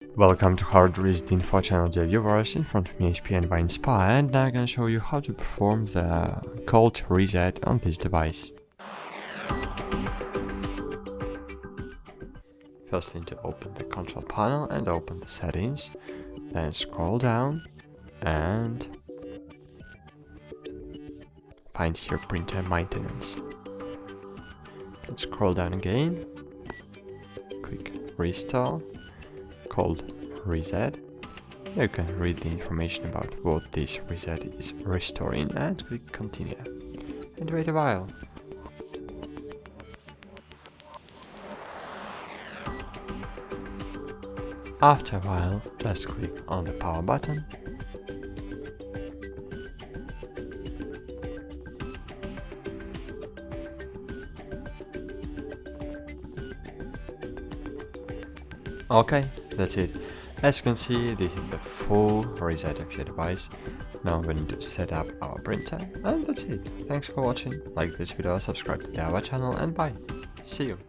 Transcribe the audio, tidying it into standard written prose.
Welcome to HardReset.Info channel, dear viewers. In front of me HP and Inspire, and now I'm gonna show you how to perform the cold reset on this device. First need to open the control panel and open the settings, then scroll down and find here printer maintenance. And scroll down again, click restore, called reset. You can read the information about what this reset is restoring and click continue and wait a while. After a while, just click on the power button Okay, that's it. As you can see, this is the full reset of your device. Now we need to set up our printer, and that's it. Thanks for watching. Like this video, subscribe to our channel, and bye. See you.